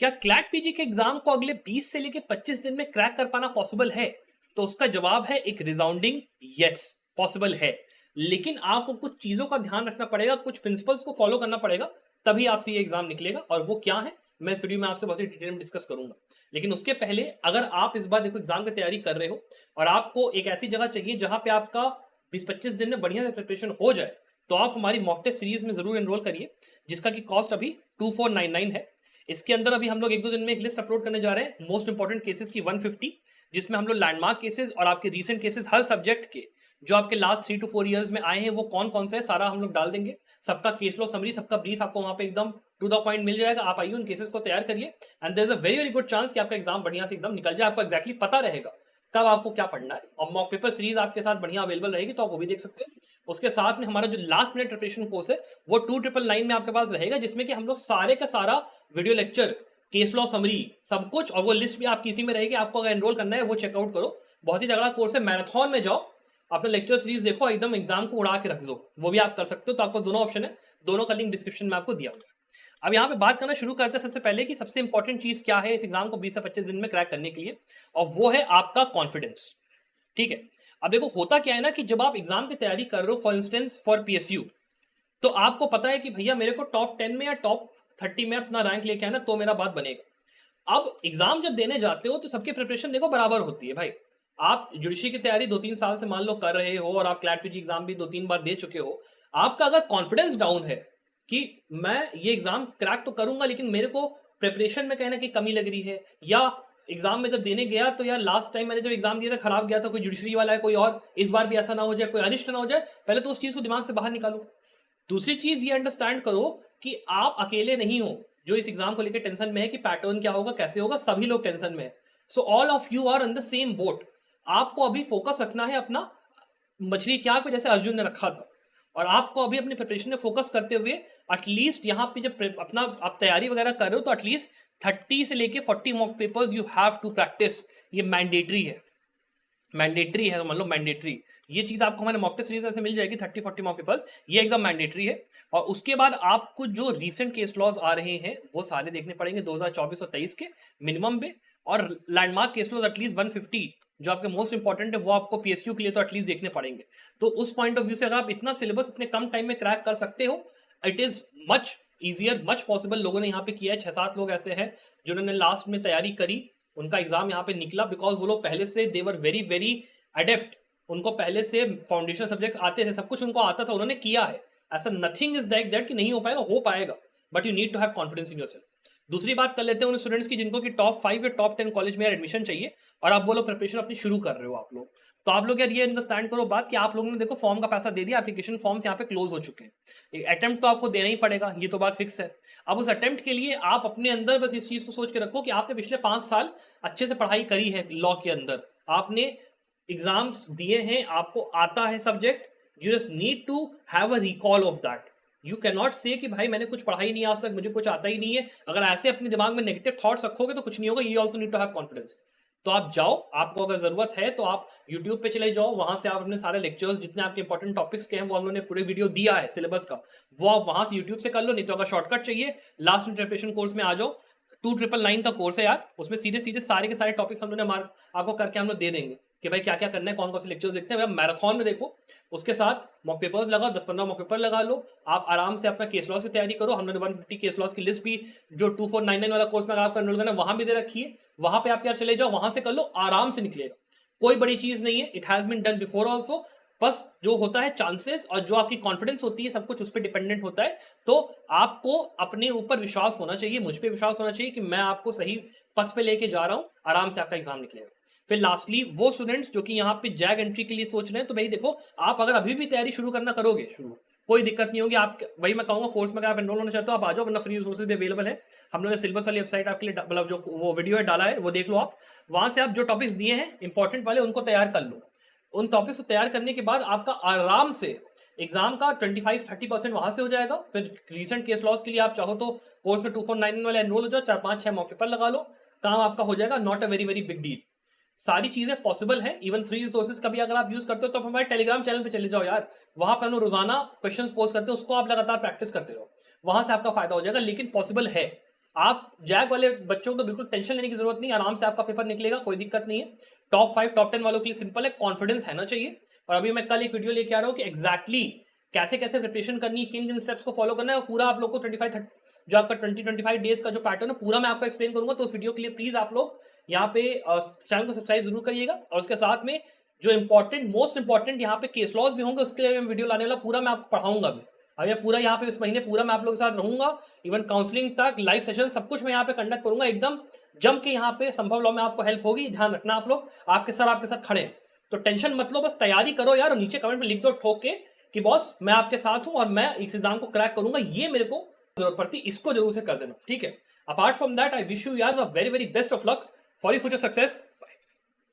क्या CLAT PG के exam को अगले 20 से लेकर 25 दिन में क्रैक कर पाना पॉसिबल है? तो उसका जवाब है एक रिसाउंडिंग यस, पॉसिबल है। लेकिन आपको कुछ चीजों का ध्यान रखना पड़ेगा, कुछ प्रिंसिपल्स को फॉलो करना पड़ेगा, तभी आपसे ये एग्जाम निकलेगा। और वो क्या है, मैं इस वीडियो में आपसे बहुत ही डिटेल में डिस्कस करूंगा। लेकिन उसके पहले, अगर आप इस बार देखो एग्जाम की तैयारी कर रहे हो और आपको एक ऐसी जगह चाहिए जहां पे आपका 20-25 दिन में बढ़िया से प्रिपरेशन हो जाए, तो आप हमारी मॉक टेस्ट सीरीज में जरूर एनरोल करिए, जिसका की कॉस्ट अभी 2499 है। इसके अंदर अभी हम लोग 1-2 दिन में एक लिस्ट अपलोड करने जा रहे हैं मोस्ट इंपॉर्टेंट केसेस की 150, जिसमें हम लोग लैंडमार्क केसेस और आपके रीसेंट केसेस हर सब्जेक्ट के जो आपके लास्ट 3 to 4 ईयर्स में आए हैं वो कौन कौन से है सारा हम लोग डाल देंगे। सबका केस लॉ समरी, सबका ब्रीफ आपको वहां पे एकदम टू द पॉइंट मिल जाएगा। आप आइए उन केसेस को तैयार करिए and there is a very very good chance कि आपका एग्जाम बढ़िया से एकदम निकल जाए। आपको एक्जैक्टली पता रहेगा कब आपको क्या पढ़ना है, और मॉक पेपर सीरीज आपके साथ बढ़िया अवेलेबल रहेगी, तो आप वो भी देख सकते हैं। उसके साथ में हमारा जो लास्ट मिनट प्रिपरेशन कोर्स है वो 2999 में आपके पास रहेगा, जिसमें कि हम लोग सारे का सारा video lecture, case law summary, सब कुछ, और वो लिस्ट भी आपकी इसी में रहेगी। आपको अगर एनरोल करना है वो चेकआउट करो, बहुत ही तगड़ा कोर्स है। मैराथन में जाओ, अपना लेक्चर सीरीज देखो, एकदम एग्जाम को उड़ा के रख दो, वो भी आप कर सकते हो। तो आपको दोनों ऑप्शन है, दोनों का लिंक डिस्क्रिप्शन में आपको दिया हुआ है। अब यहाँ पे बात करना शुरू करते हैं सबसे पहले कि सबसे इंपॉर्टेंट चीज क्या है इस एग्जाम को 20 से 25 दिन में क्रैक करने के लिए, और वो है आपका कॉन्फिडेंस। ठीक है, अब देखो होता क्या है ना कि जब आप एग्जाम की तैयारी कर रहे हो, फॉर इंस्टेंस फॉर पीएसयू, तो आपको पता है कि भैया मेरे को टॉप 10 में या टॉप 30 में अपना रैंक लेके आना, तो मेरा बात बनेगा। अब एग्जाम जब देने जाते हो तो सबकी प्रिपरेशन देखो बराबर होती है भाई। आप जुडिशरी की तैयारी 2-3 साल से मान लो कर रहे हो, और आप क्लैट पीजी एग्जाम भी 2-3 बार दे चुके हो। आपका अगर कॉन्फिडेंस डाउन है कि मैं ये एग्जाम क्रैक तो करूंगा लेकिन मेरे को प्रिपरेशन में कहीं ना कहीं कमी लग रही है, या एग्जाम में जब देने गया तो यार लास्ट टाइम मैंने जब एग्जाम दिया था खराब गया था, कोई जुडिशरी वाला है कोई और, इस बार भी ऐसा ना हो जाए, कोई अनिष्ट ना हो जाए, पहले तो उस चीज को दिमाग से बाहर निकालो। दूसरी चीज ये अंडरस्टैंड करो कि आप अकेले नहीं हो जो इस एग्जाम को लेकर टेंशन में है कि पैटर्न क्या होगा, कैसे होगा, सभी लोग टेंशन में है। So all of you are on the same boat. आपको अभी फोकस रखना है अपना मछली की आग पे, जैसे अर्जुन ने रखा था, और आपको अभी अपनी प्रिपरेशन में फोकस करते हुए एटलीस्ट यहाँ पे जब अपना आप तैयारी वगैरह कर रहे हो तो एटलीस्ट 30 से लेके 40 mock papers you have to practise. ये मैंडेटरी है, मैंडेटरी है, मान लो मैंडेटरी। ये चीज आपको हमारे मॉक टेस्ट सीरीज से मिल जाएगी 30-40 मॉक पेपर्स, ये एकदम मैंडेटरी है। और उसके बाद आपको जो रीसेंट केस लॉज आ रहे हैं वो सारे देखने पड़ेंगे 2024 और 23 के मिनिमम पे, और लैंडमार्क केस लॉज एटलीस्ट 150 जो आपके मोस्ट इंपॉर्टेंट है वो आपको पीएसयू के लिए तो एटलीस्ट देखने पड़ेंगे। तो उस पॉइंट ऑफ व्यू से अगर आप इतना सिलेबस इतने कम टाइम में क्रैक कर सकते हो, it is much easier, much possible. लोगों ने यहाँ पे किया है, 6-7 लोग ऐसे हैं जिन्होंने लास्ट में तैयारी करी, उनका एग्जाम यहाँ पे निकला, बिकॉज वो लोग पहले से देवर वेरी वेरी अडेप्ट, उनको पहले से फाउंडेशन सब्जेक्ट्स आते थे, सब कुछ उनको आता था, उन्होंने किया है। ऐसा नथिंग इज लाइक दैट कि नहीं हो पाएगा, हो पाएगा, but you need to have confidence in yourself. दूसरी बात कर लेते हैं उन स्टूडेंट्स की जिनको कि टॉप 5 या टॉप 10 कॉलेज में एडमिशन चाहिए, और आप वो लोग प्रिपरेशन अपनी शुरू कर रहे हो आप लोग। तो आप लोग यार ये अंडरस्टैंड करो बात कि आप लोगों ने देखो फॉर्म का पैसा दे दिया, एप्लीकेशन फॉर्म्स यहाँ पे क्लोज हो चुके हैं, अटेम्प्ट तो आपको देना ही पड़ेगा, ये तो बात फिक्स है। अब उस अटेम्प्ट के लिए आप अपने अंदर बस इस चीज को सोच के रखो कि आपने पिछले 5 साल अच्छे से पढ़ाई करी है लॉ के अंदर, आपने एग्जाम्स दिए हैं, आपको आता है subject, you just need to have a recall of that. You can not say कि भाई मैंने कुछ पढ़ा ही नहीं आज तक, मुझे कुछ आता ही नहीं है। अगर ऐसे अपने दिमाग में नेगेटिव थॉट्स रखोगे तो कुछ नहीं होगा। You also need to have confidence. तो आप जाओ, आपको अगर जरूरत है तो आप यूट्यूब पे चले जाओ, वहां से आप अपने सारे लेक्चर्स जितने आपके इंपॉर्टेंट टॉपिक्स के हैं वो हम लोगों ने पूरे वीडियो दिया है सिलेबस का, वो आप वहां से यूट्यूब से कर लो। नहीं तो अगर शॉर्टकट चाहिए लास्ट में प्रिपरेशन कोर्स में आ जाओ, 2999 का कोर्स है यार, उसमें सीधे सीधे सारे के सारे टॉपिक्स हम लोग ने आपको करके हम लोग दे देंगे कि भाई क्या क्या करना है, कौन कौन से लेक्चर्स देखते हैं। मैराथन में देखो, उसके साथ मॉक पेपर्स लगाओ, 10-15 मॉक पेपर लगा लो, आप आराम से अपना केस लॉस की तैयारी करो। हमने 150 केस लॉस की लिस्ट भी जो 2499 वाला कोर्स में अगर आप एनरोल करना वहां भी दे रखी है, वहां पे आप यार चले जाओ, वहां से कर लो, आराम से निकलेगा, कोई बड़ी चीज नहीं है। It has been done before also. बस जो होता है चांसेस और जो आपकी कॉन्फिडेंस होती है सब कुछ उस पर डिपेंडेंट होता है। तो आपको अपने ऊपर विश्वास होना चाहिए, मुझ पर विश्वास होना चाहिए कि मैं आपको सही पथ पे लेके जा रहा हूं, आराम से आपका एग्जाम निकलेगा। फिर लास्टली वो स्टूडेंट्स जो कि यहाँ पे जैग एंट्री के लिए सोच रहे हैं, तो भाई देखो आप अगर अभी भी तैयारी शुरू करना करोगे, शुरू कोई दिक्कत नहीं होगी। आप वही मैं कहूंगा कोर्स में अगर आप एनरोल होना चाहते हो आप आ जाओ, वरना फ्री रिसोर्सेज भी अवेलेबल है। हम लोगों ने सिलेबस वाली वेबसाइट आपके लिए मतलब जो वो वीडियो है डाला है वो देख लो आप, वहां से आप जो टॉपिक्स दिए हैं इंपॉर्टेंट वाले उनको तैयार कर लो। उन टॉपिक्स को तैयार करने के बाद आपका आराम से एग्जाम का 25-30% वहां से हो जाएगा। फिर रिसेंट केस लॉस के लिए आप चाहो तो कोर्स में 2499 वाले एनरोल हो जाओ, 4-5-6 मौके पर लगा लो, काम आपका हो जाएगा। Not a very very big deal, सारी चीजें पॉसिबल है। इवन फ्री रिसोर्सेज का भी अगर आप यूज करते हो तो आप हमारे टेलीग्राम चैनल पे चले जाओ यार, वहां पर हम रोजाना क्वेश्चंस पोस्ट करते हैं, उसको आप लगातार प्रैक्टिस करते रहो, वहां से आपका फायदा हो जाएगा। लेकिन पॉसिबल है, आप जैक वाले बच्चों को बिल्कुल टेंशन लेने की जरूरत नहीं, आराम से आपका पेपर निकलेगा, कोई दिक्कत नहीं है। टॉप 5 टॉप 10 वालों के लिए सिंपल है, कॉन्फिडेंस है ना चाहिए। और अभी मैं कल एक वीडियो लेके आ रहा हूँ कि एग्जैक्टली कैसे कैसे प्रिपरेशन करनी है, किन किन स्टेप्स को फॉलो करना है, और पूरा आप लोग को 25 जो आपका 20-25 डेज का जो पैटर्न है पूरा मैं आपको एक्सप्लेन करूंगा। तो उस वीडियो के लिए प्लीज आप लोग यहाँ पे चैनल को सब्सक्राइब जरूर करिएगा। और उसके साथ में जो इंपॉर्टेंट मोस्ट इंपॉर्टेंट यहाँ पे केस लॉज भी होंगे, उसके लिए मैं वीडियो लाने वाला, पूरा मैं आपको पढ़ाऊंगा भी। अभी मैं पूरा यहाँ पे इस महीने पूरा मैं आप लोगों के साथ रहूंगा, इवन काउंसलिंग तक, लाइव सेशन, सब कुछ मैं यहाँ पे कंडक्ट करूंगा एकदम जम के। यहाँ पे संभव लॉ में आपको हेल्प होगी, ध्यान रखना आप लोग, आपके सर आपके साथ खड़े हैं। तो टेंशन मत लो, बस तैयारी करो यार, और नीचे कमेंट में लिख दो ठोक के कि बॉस मैं आपके साथ हूं और मैं इस एग्जाम को क्रैक करूंगा, ये मेरे को जरूरत पड़ती, इसको जरूर से कर देना, ठीक है। Apart from that I wish you यार very very best of luck for your future success.